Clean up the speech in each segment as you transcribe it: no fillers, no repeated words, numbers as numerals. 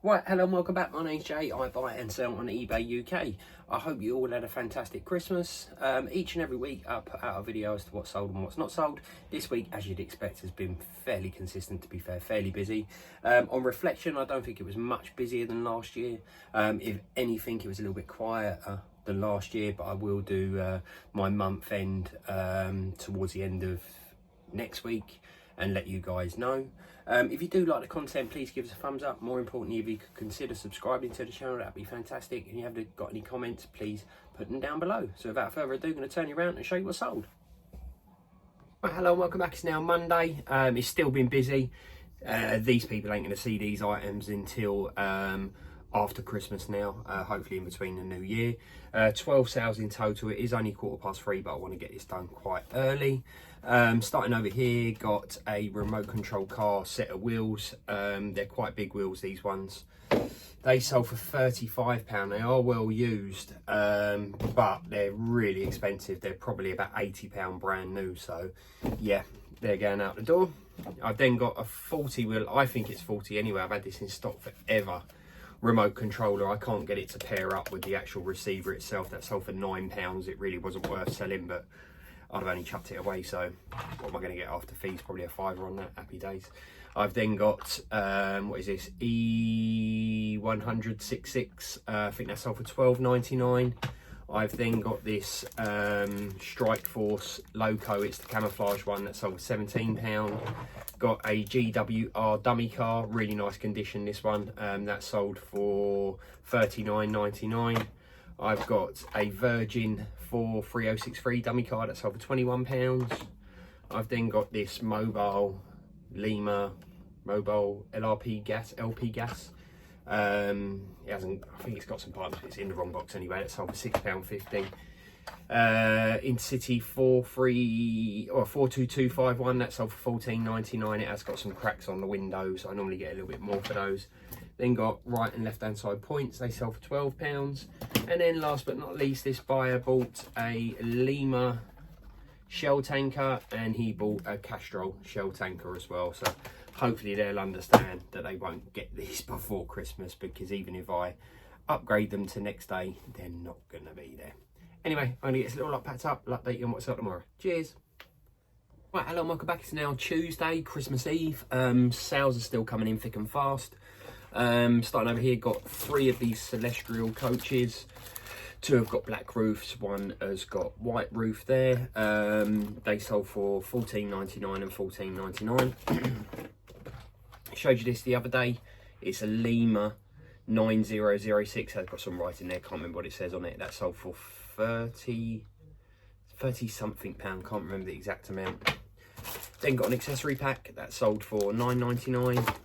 Right, hello and welcome back. My name's Jay. I buy and sell on eBay UK. I hope you all had a fantastic Christmas. Each and every week I put out a video as to what's sold and what's not sold. This week, as you'd expect, has been fairly consistent, to be fair, fairly busy. On reflection, I don't think it was much busier than last year. If anything, it was a little bit quieter than last year, but I will do my month end towards the end of next week and let you guys know. If you do like the content, please give us a thumbs up. More importantly, if you could consider subscribing to the channel, that'd be fantastic. And if you haven't got any comments, please put them down below. So without further ado, I'm going to turn you around and show you what's sold. Right, hello and welcome back. It's now Monday. It's still been busy. These people ain't going to see these items until after Christmas now, hopefully in between the new year. 12 sales in total. It is only 3:15, but I want to get this done quite early. Starting over here, got a remote control car set of wheels. They're quite big wheels, these ones. They sold for £35. They are well used, but they're really expensive. They're probably about £80 brand new, so yeah, they're going out the door. I've then got a 40 wheel, I think it's 40 anyway, I've had this in stock forever, remote controller. I can't get it to pair up with the actual receiver itself. That sold for £9. It really wasn't worth selling, but I'd have only chucked it away, so what am I going to get after fees? Probably a £5 on that, happy days. I've then got, what is this, E10066, I think that sold for £12.99. I've then got this Strike Force Loco, it's the camouflage one, that sold for £17. Got a GWR dummy car, really nice condition this one, that sold for £39.99. I've got a Virgin 43063 dummy car that sold for £21. I've then got this mobile Lima mobile LP gas. It hasn't, I think it's got some parts, but it's in the wrong box anyway. It sold for £6.50. Intercity 42251, that sold for £14.99. It has got some cracks on the windows. I normally get a little bit more for those. Then got right and left hand side points, they sell for £12. And then last but not least, this buyer bought a Lima shell tanker and he bought a Castrol shell tanker as well. So hopefully they'll understand that they won't get these before Christmas, because even if I upgrade them to next day, they're not going to be there. Anyway, I'm going to get this little lot packed up. I'll update you on what's up tomorrow. Cheers. Right, hello and welcome back. It's now Tuesday, Christmas Eve. Sales are still coming in thick and fast. Starting over here, got 3 of these Celestial coaches. 2 have got black roofs, 1 has got white roof there. They sold for £14.99 and £14.99. Showed you this the other day. It's a Lima 9006. Has got some writing there, can't remember what it says on it. That sold for 30 something pound, can't remember the exact amount. Then got an accessory pack that sold for £9.99.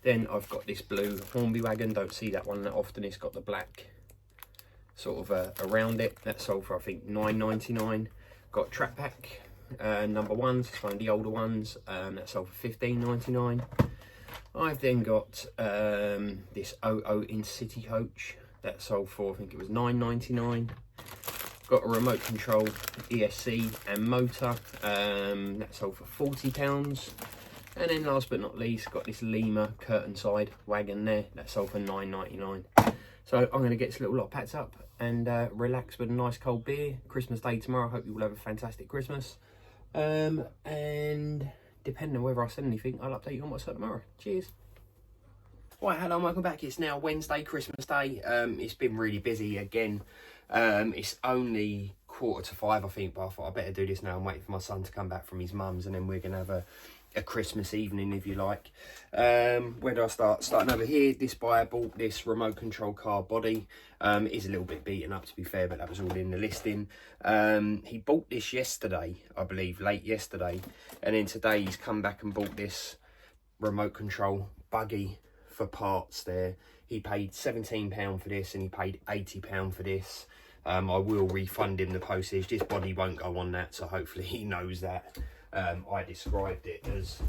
Then I've got this blue Hornby wagon, don't see that one that often. It's got the black sort of around it. That sold for I think £9.99. Got track pack number 1s, it's one of the older ones, that sold for £15.99. I've then got this 00 in City coach that sold for I think it was £9.99. Got a remote control ESC and motor that sold for £40. And then last but not least, got this Lima curtain side wagon there that sold for £9.99. So I'm going to get this little lot packed up and relax with a nice cold beer. Christmas Day tomorrow. I hope you all have a fantastic Christmas. And depending on whether I sell anything, I'll update you on what's up tomorrow. Cheers. Right, hello and welcome back. It's now Wednesday, Christmas Day. It's been really busy again. It's only 4:45 I think, but I thought I better do this now and wait for my son to come back from his mum's, and then we're going to have a Christmas evening, if you like. Where do I start? Starting over here, this buyer bought this remote control car body. It is a little bit beaten up, to be fair, but that was all in the listing. He bought this yesterday, I believe, late yesterday, and then today he's come back and bought this remote control buggy for parts there. He paid £17 for this and he paid £80 for this. I will refund him the postage. This body won't go on that, so hopefully he knows that. I described it as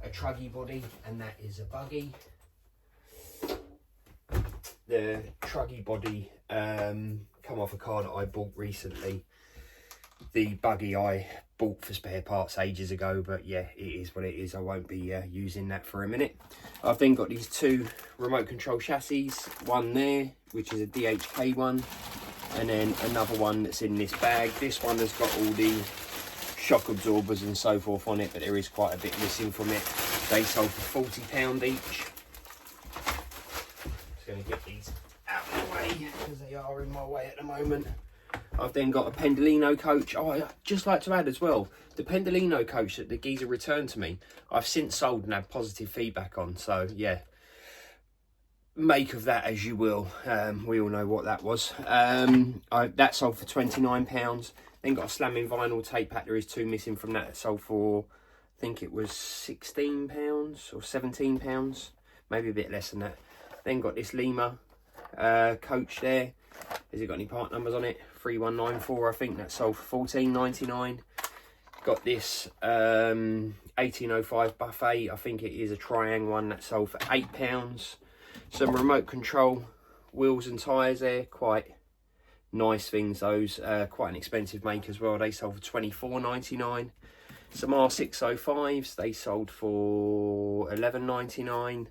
a truggy body, and that is a buggy. The truggy body come off a car that I bought recently. the buggy I bought for spare parts ages ago, but yeah, it is what it is. I won't be using that for a minute. I've then got these two remote control chassis, one there, which is a DHK one, and then another one that's in this bag. This one has got all the shock absorbers and so forth on it, but there is quite a bit missing from it. They sold for £40 each. Just going to get these out of the way because they are in my way at the moment. I've then got a Pendolino coach. Oh, I'd just like to add as well, the Pendolino coach that the geezer returned to me, I've since sold and had positive feedback on. So yeah, make of that as you will. We all know what that was. That sold for £29. Then got a slamming vinyl tape pack. There is two missing from that. It sold for, I think it was £16 or £17, maybe a bit less than that. Then got this Lima coach there. Has it got any part numbers on it? 3194, I think. That sold for £14.99. Got this 1805 buffet. I think it is a triangle one. That sold for £8. Some remote control wheels and tyres there. Quite nice things, those. Quite an expensive make as well. They sold for £24.99. Some R605s. They sold for £11.99.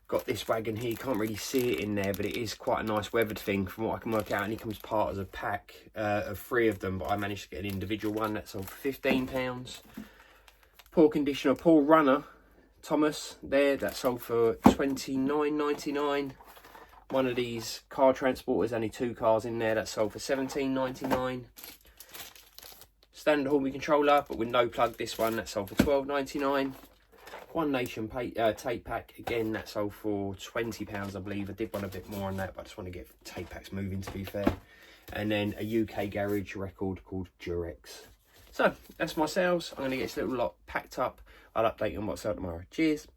Got this wagon here, you can't really see it in there, but it is quite a nice weathered thing from what I can work out, and it comes part as a pack of 3 of them, but I managed to get an individual one. That sold for £15. Poor conditioner, poor runner Thomas there, that sold for £29.99. One of these car transporters, only 2 cars in there, that sold for £17.99. Standard Hornby controller, but with no plug, this one, that sold for £12.99. One Nation tape pack, again, that sold for £20, I believe. I did want a bit more on that, but I just want to get tape packs moving, to be fair. And then a UK garage record called Durex. So, that's my sales. I'm going to get this little lot packed up. I'll update you on what's out tomorrow. Cheers.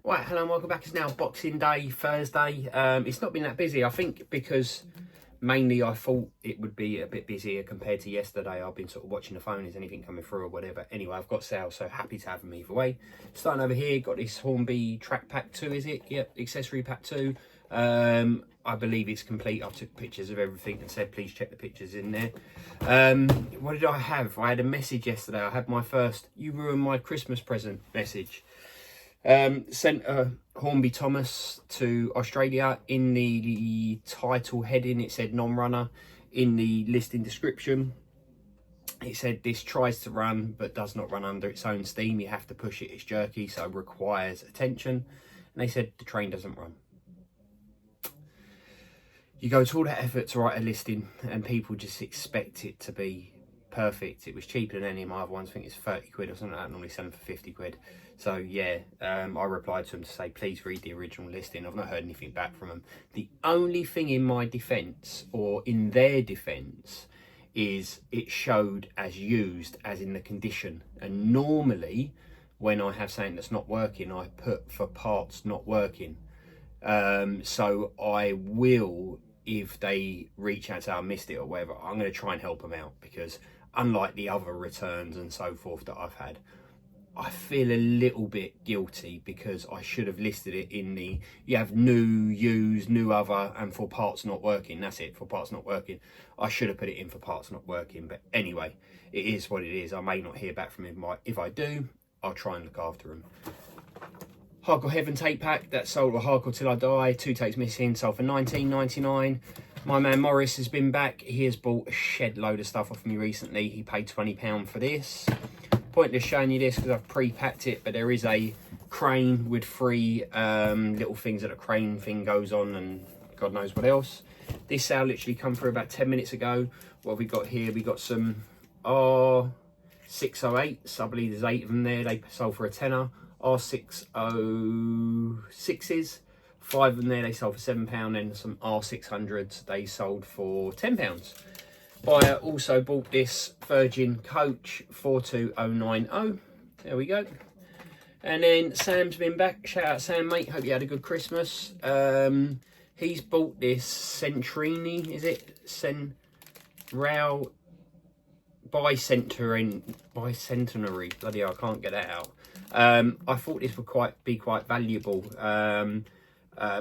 Right, hello and welcome back. It's now Boxing Day, Thursday. It's not been that busy, I think, because mainly I thought it would be a bit busier compared to yesterday. I've been sort of watching the phone, is anything coming through or whatever. Anyway, I've got sales, so happy to have them either way. Starting over here, got this Hornby track pack 2, is it? Yep, accessory pack 2. I believe it's complete. I took pictures of everything and said please check the pictures in there. What did I have? I had a message yesterday. I had my first "you ruined my Christmas present" message. Sent a Hornby Thomas to Australia. In the title heading it said non-runner. In the listing description it said this tries to run but does not run under its own steam. You have to push it, it's jerky, so requires attention. And they said the train doesn't run. You go to all that effort to write a listing and people just expect it to be perfect. It was cheaper than any of my other ones. I think it's 30 quid or something like that. I normally sell them for 50 quid. So yeah, I replied to them to say, please read the original listing. I've not heard anything back from them. The only thing in my defence, or in their defence, is it showed as used, as in the condition. And normally when I have something that's not working, I put for parts not working. So I will, if they reach out and say I missed it or whatever, I'm going to try and help them out, because unlike the other returns and so forth that I've had, I feel a little bit guilty because I should have listed it in the, you have new, used, new other, and for parts not working. That's it, for parts not working. I should have put it in for parts not working. But anyway, it is what it is. I may not hear back from him. If I do, I'll try and look after him. Hardcore Heaven tape pack, that sold, or Hardcore Till I Die, 2 tapes missing, sold for £19.99. My man Morris has been back. He has bought a shed load of stuff off me recently. He paid £20 for this. Pointless showing you this because I've pre-packed it, but there is a crane with 3 little things that a crane thing goes on, and God knows what else. This sale literally come through about 10 minutes ago. What have we got here? We got some R608s. I believe there's 8 of them there. They sold for a tenner. R606s, 5 of them there, they sold for £7, and some R600s, they sold for £10. Buyer also bought this Virgin Coach 42090. There we go. And then Sam's been back. Shout out Sam, mate. Hope you had a good Christmas. He's bought this Centrini, is it? Bicentenary. Bloody hell, I can't get that out. I thought this would be quite valuable.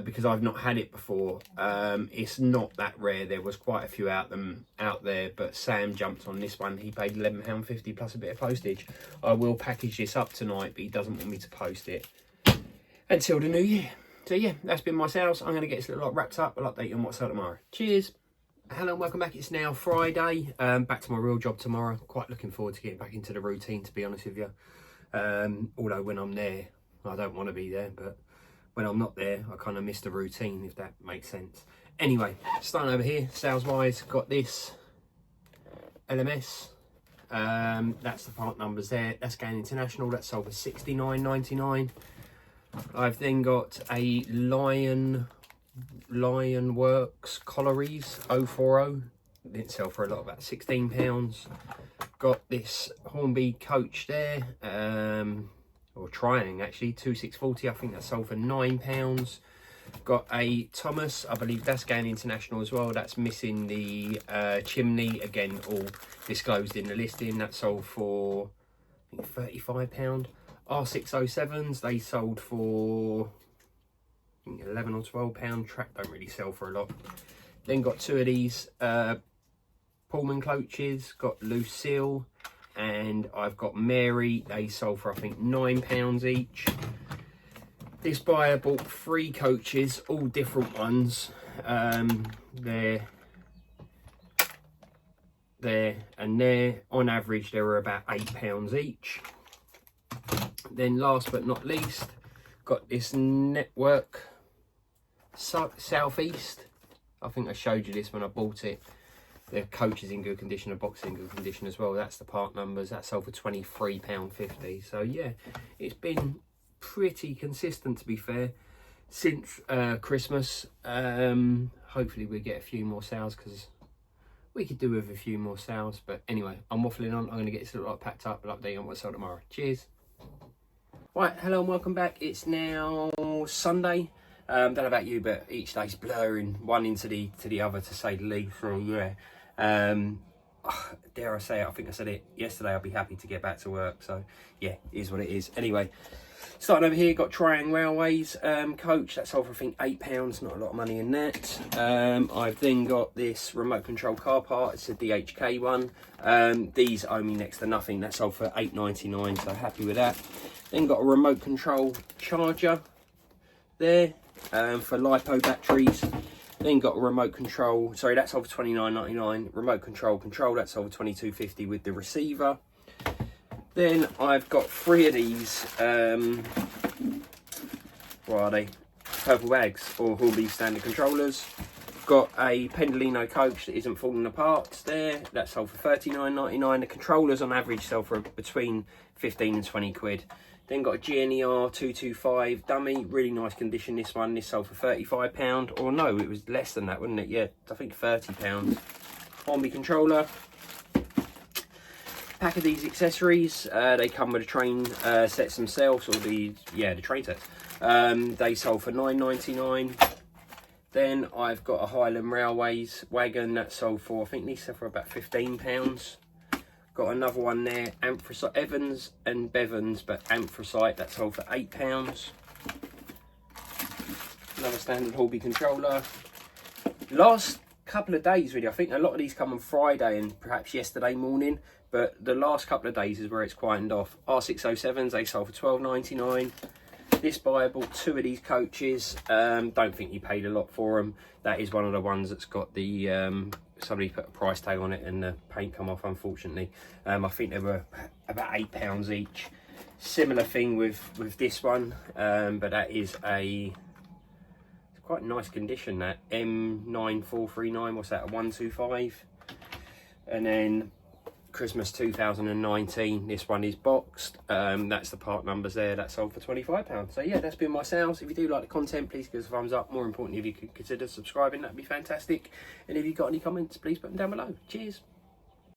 because I've not had it before. It's not that rare. There was quite a few out there, but Sam jumped on this one. He paid £11.50 plus a bit of postage. I will package this up tonight, but he doesn't want me to post it until the new year. So yeah, that's been my sales. I'm going to get this little lot wrapped up. I'll update you on what's out tomorrow. Cheers. Hello and welcome back. It's now Friday. Back to my real job tomorrow. Quite looking forward to getting back into the routine, to be honest with you. Although when I'm there, I don't want to be there, but when I'm not there, I kind of miss the routine, if that makes sense. Anyway, starting over here, sales-wise, got this LMS. That's the part numbers there. That's going international. That's sold for $69.99. I've then got a Lion Works Collieries 040. Didn't sell for a lot, about £16. Got this Hornby coach there, or Triang actually, 2640. I think that sold for £9. Got a Thomas, I believe that's going international as well. That's missing the chimney, again all disclosed in the listing. That sold for I think £35. R607s, they sold for I think £11 or £12. Track don't really sell for a lot. Then got two of these Pullman coaches, got Lucille, and I've got Mary. They sold for I think £9 each. This buyer bought 3 coaches, all different ones. There and there. On average, they were about £8 each. Then last but not least, got this Network Southeast. I think I showed you this when I bought it. The coach is in good condition, the box is in good condition as well. That's the part numbers. That sold for £23.50. So yeah, it's been pretty consistent, to be fair, since Christmas. Hopefully we get a few more sales, because we could do with a few more sales. But anyway, I'm waffling on. I'm going to get this little lot packed up and update on what's sold tomorrow. Cheers. Right, hello and welcome back. It's now Sunday. Don't know about you, but each day's blurring one into the other, to say the least. So yeah, dare I say it, I think I said it yesterday, I'll be happy to get back to work. So yeah, it is what it is. Anyway, starting over here, got Triang Railways coach. That sold for I think £8. Not a lot of money in that. I've then got this remote control car part. It's a DHK one. These owe me next to nothing. That sold for £8.99, so happy with that. Then got a remote control charger there for LiPo batteries. Then got a remote control, sorry, that's over £29.99. Remote control, that's over £22.50 with the receiver. Then I've got 3 of these, what are they? Purple bags, or Hornby standard controllers. Got a Pendolino coach that isn't falling apart there. That sold for £39.99. The controllers on average sell for between 15 and 20 quid. Then got a GNER 225 dummy, really nice condition this one. This sold for £35, or no, it was less than that, wasn't it? Yeah, I think £30. Hornby controller. Pack of these accessories, they come with the train sets themselves, or the train sets. They sold for £9.99. Then I've got a Highland Railways wagon that sold for, I think these sell for about £15. Got another one there, anthracite, Evans and Bevans, but anthracite, that sold for £8. Another standard Hornby controller. Last couple of days really, I think a lot of these come on Friday and perhaps yesterday morning, but the last couple of days is where it's quietened off. R607s, they sold for £12.99. This buyer bought 2 of these coaches. Don't think he paid a lot for them. That is one of the ones that's got the somebody put a price tag on it and the paint come off, unfortunately. I think they were about £8 each. Similar thing with this one, but that is it's quite nice condition, that M9439. What's that, a 125? And then Christmas 2019, this one is boxed. That's the part numbers there. That sold for £25. So yeah, that's been my sales. If you do like the content, please give us a thumbs up. More importantly, if you could consider subscribing, that'd be fantastic. And if you've got any comments, please put them down below. Cheers.